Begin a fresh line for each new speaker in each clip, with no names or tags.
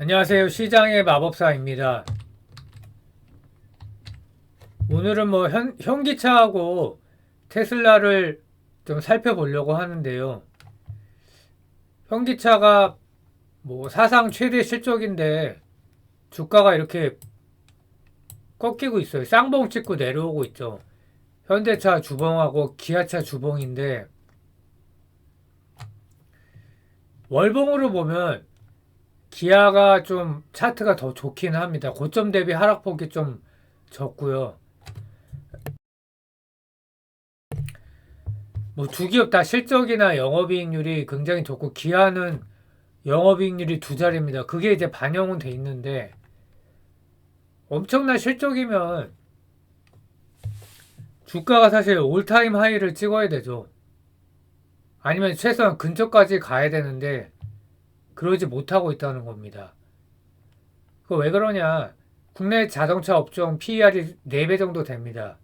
안녕하세요. 시장의 마법사입니다. 오늘은 현기차하고 테슬라를 좀 살펴보려고 하는데요. 현기차가 사상 최대 실적인데 주가가 이렇게 꺾이고 있어요. 쌍봉 찍고 내려오고 있죠. 현대차 주봉하고 기아차 주봉인데 월봉으로 보면 기아가 좀 차트가 더 좋긴 합니다. 고점 대비 하락폭이 좀 적고요. 두 기업 다 실적이나 영업이익률이 굉장히 좋고 기아는 영업이익률이 두 자리입니다. 그게 이제 반영은 돼 있는데 엄청난 실적이면 주가가 사실 올타임 하이를 찍어야 되죠. 아니면 최소한 근처까지 가야 되는데 그러지 못하고 있다는 겁니다. 그 왜 그러냐? 국내 자동차 업종 PER이 4배 정도 됩니다.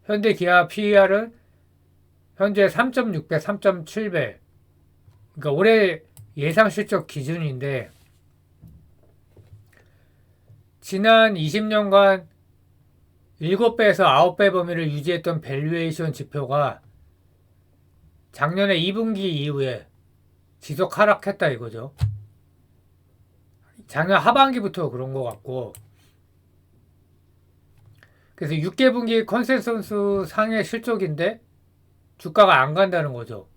현대 기아 PER은 현재 3.6배, 3.7배. 그러니까 올해 예상 실적 기준인데 지난 20년간 7배에서 9배 범위를 유지했던 밸류에이션 지표가 작년에 2분기 이후에 지속 하락했다 이거죠. 작년 하반기부터 그런 것 같고 그래서 6개분기 컨센서스 상회 실적인데 주가가 안 간다는 거죠.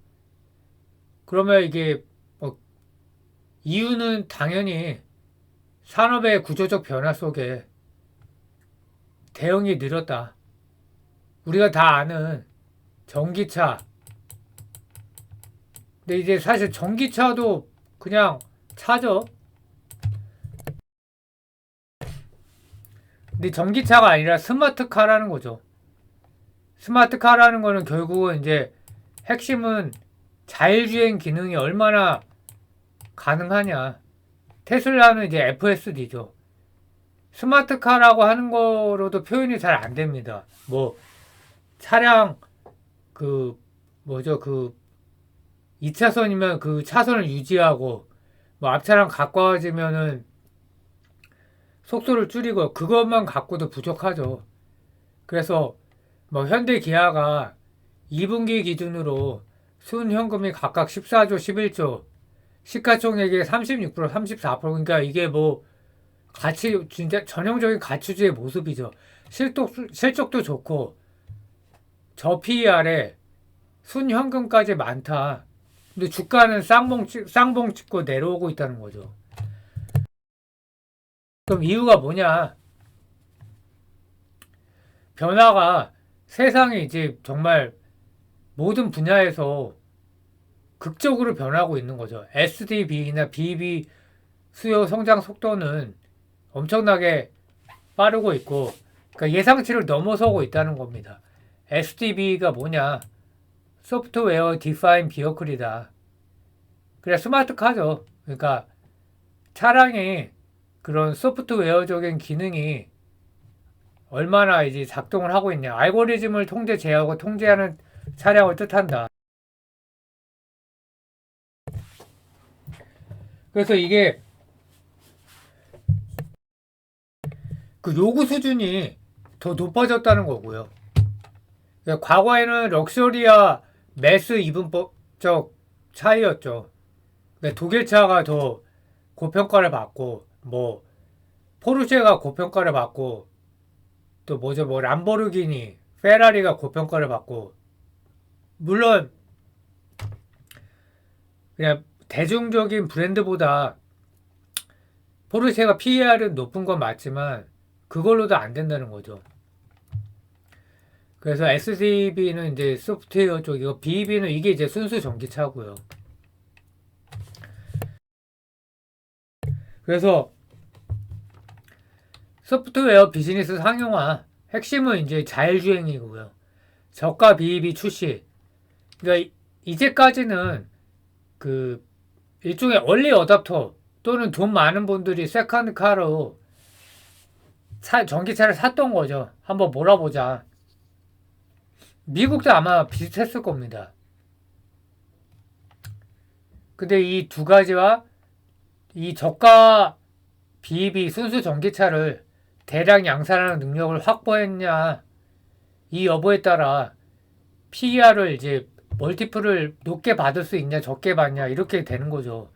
그러면 이게 이유는 당연히 산업의 구조적 변화 속에 대응이 느렸다. 우리가 다 아는 전기차. 근데 이제 사실 전기차도 그냥 차죠. 근데 전기차가 아니라 스마트카라는 거죠. 스마트카라는 거는 결국은 이제 핵심은 자율주행 기능이 얼마나 가능하냐. 테슬라는 이제 FSD죠. 스마트카라고 하는 거로도 표현이 잘 안 됩니다. 차량 그 뭐죠 그 2차선이면 그 차선을 유지하고 앞차랑 가까워지면은 속도를 줄이고 그것만 갖고도 부족하죠. 그래서 현대 기아가 2분기 기준으로 순현금이 각각 14조, 11조, 시가총액의 36%, 34%. 그러니까 이게 가치 진짜 전형적인 가치주의 모습이죠. 실적도 좋고 저 PER에 순현금까지 많다. 근데 주가는 쌍봉 찍고 내려오고 있다는 거죠. 그럼 이유가 뭐냐? 변화가 세상이 이제 정말 모든 분야에서 극적으로 변하고 있는 거죠. SDB나 BB 수요 성장 속도는 엄청나게 빠르고 있고, 그러니까 예상치를 넘어서고 있다는 겁니다. SDB가 뭐냐? 소프트웨어 디파인 비어클이다. 그래 스마트카죠. 그러니까 차량이 그런 소프트웨어적인 기능이 얼마나 이제 작동을 하고 있냐. 알고리즘을 제어하고 통제하는 차량을 뜻한다. 그래서 이게 그 요구 수준이 더 높아졌다는 거고요. 그러니까 과거에는 럭셔리와 매스 이분법적 차이였죠. 그러니까 독일차가 더 고평가를 받고 포르쉐가 고평가를 받고 또 람보르기니, 페라리가 고평가를 받고 물론 그냥 대중적인 브랜드보다 포르쉐가 PER은 높은 건 맞지만 그걸로도 안 된다는 거죠. 그래서 SDB는 이제 소프트웨어 쪽이고 BEV는 이게 이제 순수 전기차고요. 그래서 소프트웨어 비즈니스 상용화 핵심은 이제 자율주행이고요. 저가 BEV 출시. 그러니까 이제까지는 그 일종의 얼리 어답터 또는 돈 많은 분들이 세컨드 카로 전기차를 샀던 거죠. 한번 몰아보자. 미국도 아마 비슷했을 겁니다. 근데 이 두 가지와 이 저가 BEV 순수 전기차를 대량 양산하는 능력을 확보했냐 이 여부에 따라 PER을 이제 멀티플을 높게 받을 수 있냐 적게 받냐 이렇게 되는 거죠.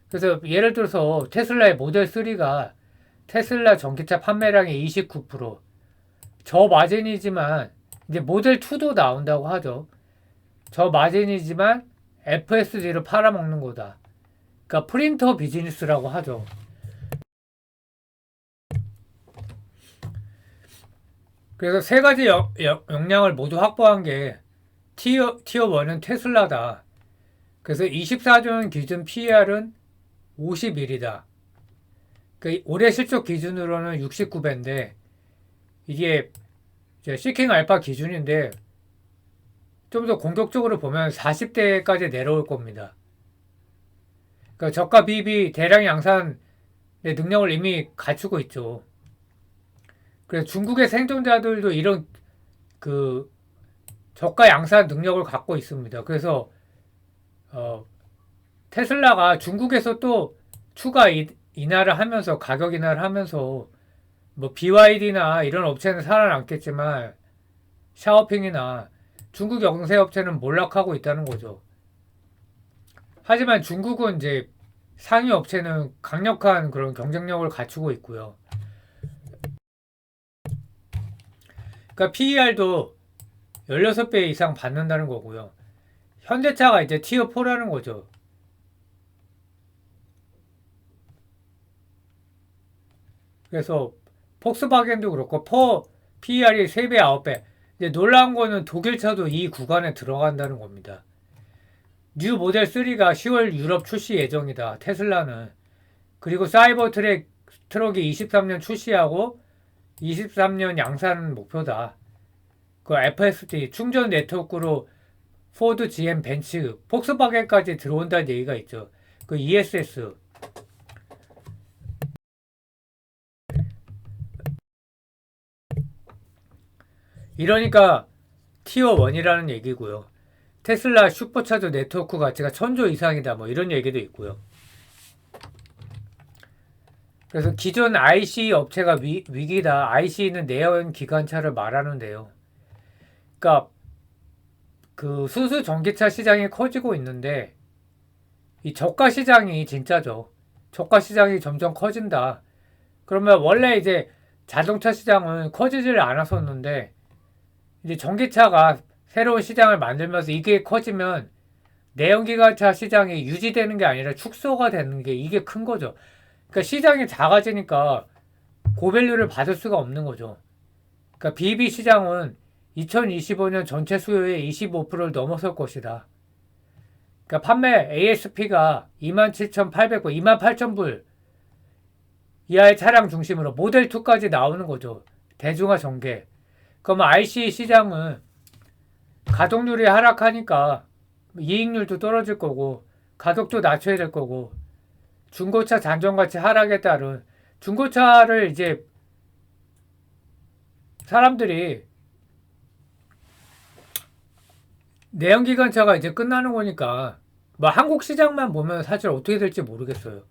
그래서 예를 들어서 테슬라의 모델 3가 테슬라 전기차 판매량의 29%, 저마진이지만 이제 모델 2도 나온다고 하죠. 저마진이지만 FSD를 팔아먹는 거다. 그러니까 프린터 비즈니스라고 하죠. 그래서 세 가지 역량을 모두 확보한 게 티어 1은 테슬라다. 그래서 24조년 기준 PER은 51이다. 그 올해 실적 기준으로는 69배인데 이게 시킹 알파 기준인데 좀 더 공격적으로 보면 40대까지 내려올 겁니다. 그러니까 저가 BEV 대량 양산의 능력을 이미 갖추고 있죠. 그래서 중국의 생존자들도 이런 그 저가 양산 능력을 갖고 있습니다. 그래서 테슬라가 중국에서 또 추가 인하를 하면서 가격 인하를 하면서 뭐 BYD나 이런 업체는 살아남겠지만 샤오핑이나 중국 영세 업체는 몰락하고 있다는 거죠. 하지만 중국은 이제 상위 업체는 강력한 그런 경쟁력을 갖추고 있고요. 그러니까 PER도 16배 이상 받는다는 거고요. 현대차가 이제 티어 4라는 거죠. 그래서 폭스바겐도 그렇고 PER이 3배, 9배. 이제 놀라운 거는 독일차도 이 구간에 들어간다는 겁니다. 뉴 모델 3가 10월 유럽 출시 예정이다. 테슬라는. 그리고 사이버 트럭이 23년 출시하고 23년 양산 목표다. 그 FSD 충전 네트워크로 포드, GM, 벤츠, 폭스바겐까지 들어온다는 얘기가 있죠. 그 ESS. 이러니까 티어 1이라는 얘기고요. 테슬라 슈퍼차저 네트워크 가치가 1000조 이상이다. 뭐 이런 얘기도 있고요. 그래서 기존 IC 업체가 위기다. IC는 내연 기관차를 말하는데요. 그러니까 그 순수 전기차 시장이 커지고 있는데 이 저가 시장이 진짜죠. 저가 시장이 점점 커진다. 그러면 원래 이제 자동차 시장은 커지질 않았었는데 이제 전기차가 새로운 시장을 만들면서 이게 커지면 내연기관차 시장이 유지되는 게 아니라 축소가 되는 게 이게 큰 거죠. 그러니까 시장이 작아지니까 고밸류를 받을 수가 없는 거죠. 그러니까 BEV 시장은 2025년 전체 수요의 25%를 넘어설 것이다. 그러니까 판매 ASP가 27,800불, 28,000불 이하의 차량 중심으로 모델 2까지 나오는 거죠. 대중화 전개. 그러면 IC 시장은 가동률이 하락하니까 이익률도 떨어질 거고 가격도 낮춰야 될 거고 중고차 잔존가치 하락에 따른 중고차를 이제 사람들이 내연기관차가 이제 끝나는 거니까 뭐 한국 시장만 보면 사실 어떻게 될지 모르겠어요.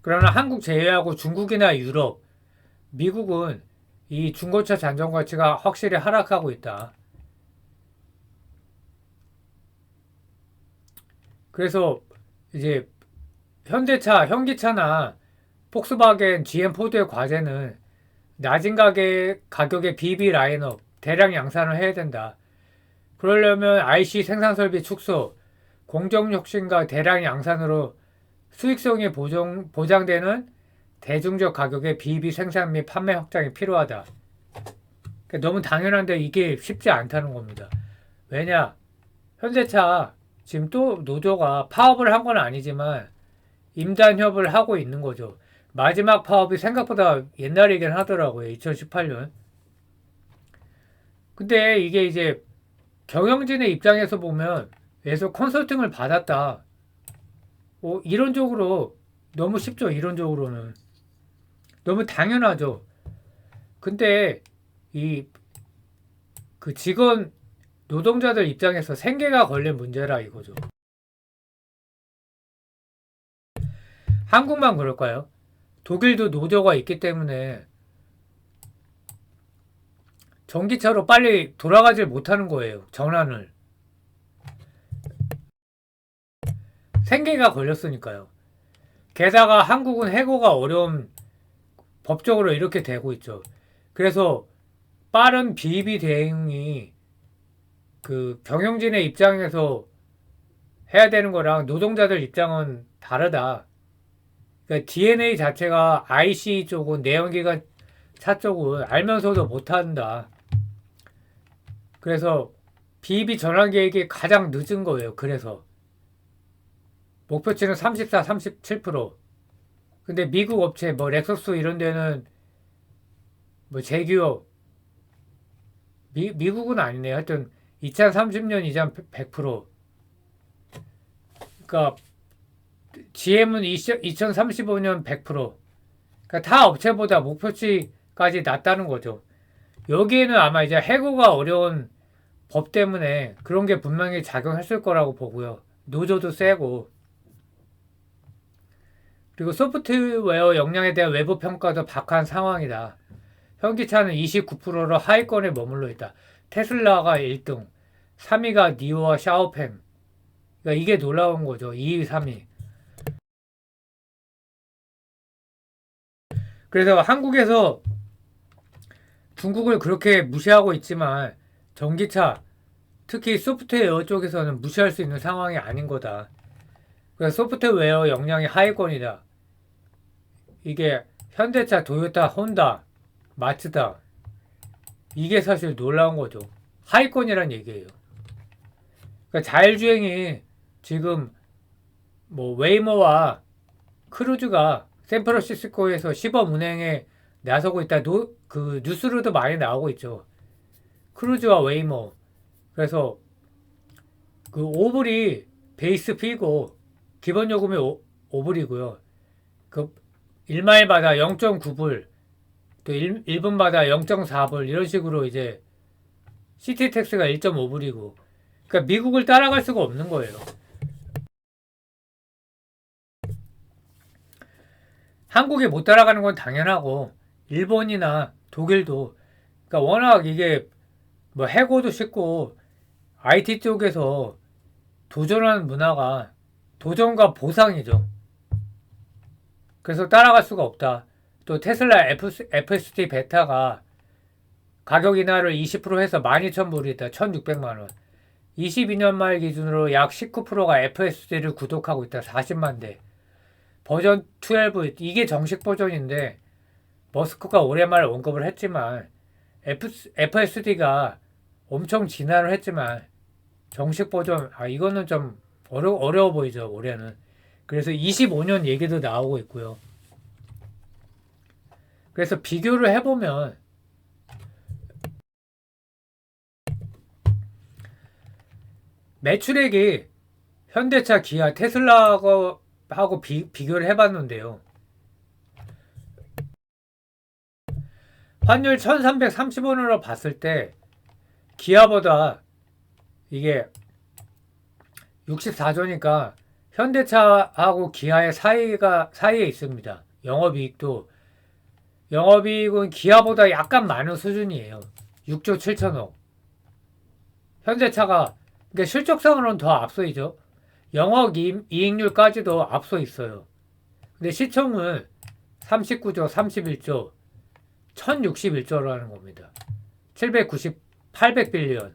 그러나 한국 제외하고 중국이나 유럽, 미국은 이 중고차 잔존가치가 확실히 하락하고 있다. 그래서 이제 현대차, 현기차나 폭스바겐, GM, 포드의 과제는 낮은 가격의 BEV 라인업 대량 양산을 해야 된다. 그러려면 IC 생산 설비 축소, 공정 혁신과 대량 양산으로 수익성이 보장되는 대중적 가격의 BEV 생산 및 판매 확장이 필요하다. 그러니까 너무 당연한데 이게 쉽지 않다는 겁니다. 왜냐? 현대차 지금 또 노조가 파업을 한 건 아니지만 임단협을 하고 있는 거죠. 마지막 파업이 생각보다 옛날이긴 하더라고요. 2018년. 근데 이게 이제 경영진의 입장에서 보면 계속 컨설팅을 받았다. 이론적으로 너무 쉽죠. 이론적으로는. 너무 당연하죠. 근데 이 그 직원 노동자들 입장에서 생계가 걸린 문제라 이거죠. 한국만 그럴까요? 독일도 노조가 있기 때문에 전기차로 빨리 돌아가질 못하는 거예요. 전환을. 생계가 걸렸으니까요. 게다가 한국은 해고가 어려운 법적으로 이렇게 되고 있죠. 그래서 빠른 BEV 대응이 그 경영진의 입장에서 해야 되는 거랑 노동자들 입장은 다르다. 그러니까 DNA 자체가 IC 쪽은 내연기관 차 쪽은 알면서도 못한다. 그래서 BEV 전환 계획이 가장 늦은 거예요. 그래서 목표치는 34, 37%. 근데 미국 업체 뭐 렉서스 이런 데는 뭐 제규어 미국은 아니네요. 하여튼 2030년 이전 100%. 그러니까 GM은 2035년 100%. 그러니까 타 업체보다 목표치까지 낮다는 거죠. 여기에는 아마 이제 해고가 어려운 법 때문에 그런 게 분명히 작용했을 거라고 보고요. 노조도 세고. 그리고 소프트웨어 역량에 대한 외부 평가도 박한 상황이다. 현기차는 29%로 하위권에 머물러 있다. 테슬라가 1등, 3위가 니오와 샤오팽. 그러니까 이게 놀라운 거죠. 2위, 3위. 그래서 한국에서 중국을 그렇게 무시하고 있지만 전기차, 특히 소프트웨어 쪽에서는 무시할 수 있는 상황이 아닌 거다. 그래서 소프트웨어 역량이 하위권이다. 이게 현대차, 도요타, 혼다, 마츠다. 이게 사실 놀라운 거죠. 하위권이란 얘기예요. 그러니까 자율주행이 지금 뭐 웨이모와 크루즈가 샌프란시스코에서 시범 운행에 나서고 있다. 그 뉴스로도 많이 나오고 있죠. 크루즈와 웨이모. 그래서 그 오불이 베이스 피고 기본 요금이 5불이고요. 그 1마일마다 0.9불, 또 1분마다 0.4불 이런 식으로 이제 시티 텍스가 1.5불이고. 그러니까 미국을 따라갈 수가 없는 거예요. 한국이 못 따라가는 건 당연하고 일본이나 독일도 그러니까 워낙 이게 뭐 해고도 쉽고 IT 쪽에서 도전하는 문화가 도전과 보상이죠. 그래서 따라갈 수가 없다. 또 테슬라 FSD 베타가 가격 인하를 20% 해서 12,000불이다. 1,600만 원. 22년 말 기준으로 약 19%가 FSD를 구독하고 있다. 40만 대. 버전 12 이게 정식 버전인데 머스크가 올해 말 언급을 했지만 FSD가 엄청 진화를 했지만 정식 버전 이거는 좀 어려워 보이죠. 올해는. 그래서 25년 얘기도 나오고 있고요. 그래서 비교를 해보면 매출액이 현대차, 기아, 테슬라하고 비교를 해봤는데요. 환율 1330원으로 봤을 때 기아보다 이게 64조니까 현대차하고 기아의 사이에 있습니다. 영업이익은 기아보다 약간 많은 수준이에요. 6조 7천억. 현대차가 그러니까 실적상으로는 더 앞서이죠. 영업이익률까지도 앞서 있어요. 근데 시총은 39조, 31조, 1061조라는 겁니다. 800빌리언.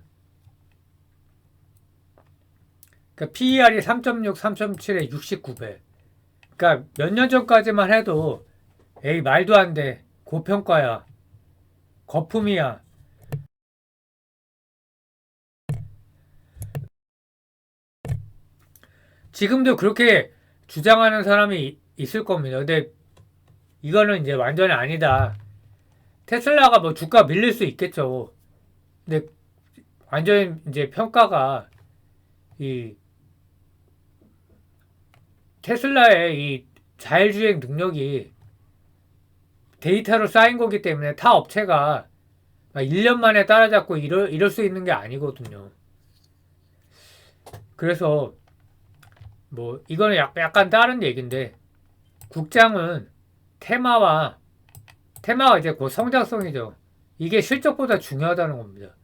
그러니까 PER이 3.6, 3.7에 69배. 그러니까 몇 년 전까지만 해도 에이 말도 안 돼. 고평가야. 거품이야. 지금도 그렇게 주장하는 사람이 있을 겁니다. 근데 이거는 이제 완전히 아니다. 테슬라가 뭐 주가 밀릴 수 있겠죠. 근데 완전히 이제 평가가 이 테슬라의 이 자율주행 능력이 데이터로 쌓인 거기 때문에 타 업체가 1년 만에 따라잡고 이럴 수 있는 게 아니거든요. 그래서 뭐 이거는 약간 다른 얘기인데 국장은 테마가 이제 그 성장성이죠. 이게 실적보다 중요하다는 겁니다.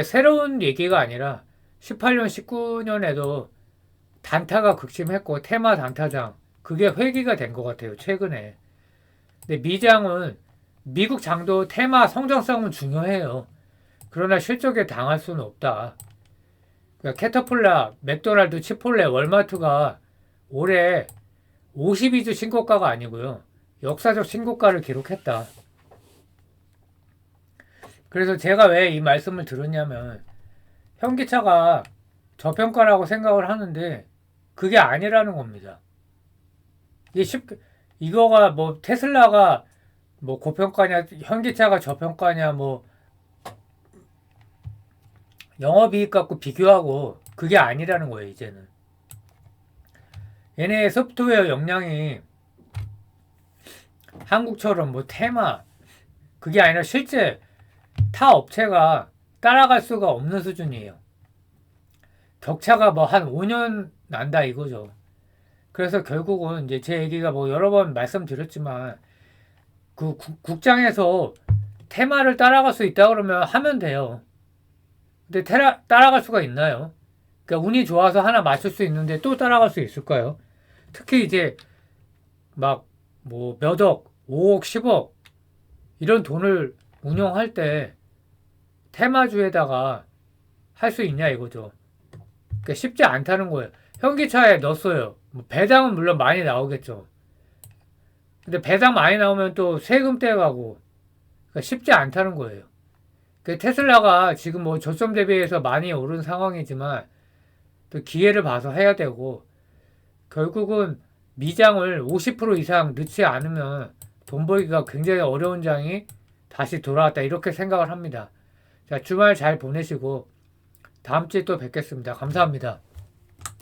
새로운 얘기가 아니라 18년, 19년에도 단타가 극심했고 테마 단타장 그게 회귀가 된 것 같아요. 최근에. 근데 미장은 미국 장도 테마 성장성은 중요해요. 그러나 실적에 당할 수는 없다. 그러니까 캐터필라, 맥도날드, 치폴레, 월마트가 올해 52주 신고가가 아니고요. 역사적 신고가를 기록했다. 그래서 제가 왜 이 말씀을 들었냐면 현기차가 저평가라고 생각을 하는데 그게 아니라는 겁니다. 이거가 뭐 테슬라가 뭐 고평가냐 현기차가 저평가냐 뭐 영업이익 갖고 비교하고 그게 아니라는 거예요. 이제는 얘네 소프트웨어 역량이 한국처럼 뭐 테마 그게 아니라 실제 타 업체가 따라갈 수가 없는 수준이에요. 격차가 뭐 한 5년 난다 이거죠. 그래서 결국은 이제 제 얘기가 뭐 여러 번 말씀드렸지만 그 국장에서 테마를 따라갈 수 있다 그러면 하면 돼요. 근데 따라갈 수가 있나요? 그러니까 운이 좋아서 하나 맞출 수 있는데 또 따라갈 수 있을까요? 특히 이제 막 뭐 몇 억, 5억, 10억 이런 돈을 운용할 때 테마주에다가 할 수 있냐 이거죠. 그러니까 쉽지 않다는 거예요. 현기차에 넣었어요. 뭐 배당은 물론 많이 나오겠죠. 근데 배당 많이 나오면 또 세금 떼가고 그러니까 쉽지 않다는 거예요. 그러니까 테슬라가 지금 뭐 저점 대비해서 많이 오른 상황이지만 또 기회를 봐서 해야 되고 결국은 미장을 50% 이상 넣지 않으면 돈 벌기가 굉장히 어려운 장이 다시 돌아왔다 이렇게 생각을 합니다. 자, 주말 잘 보내시고 다음 주에 또 뵙겠습니다. 감사합니다.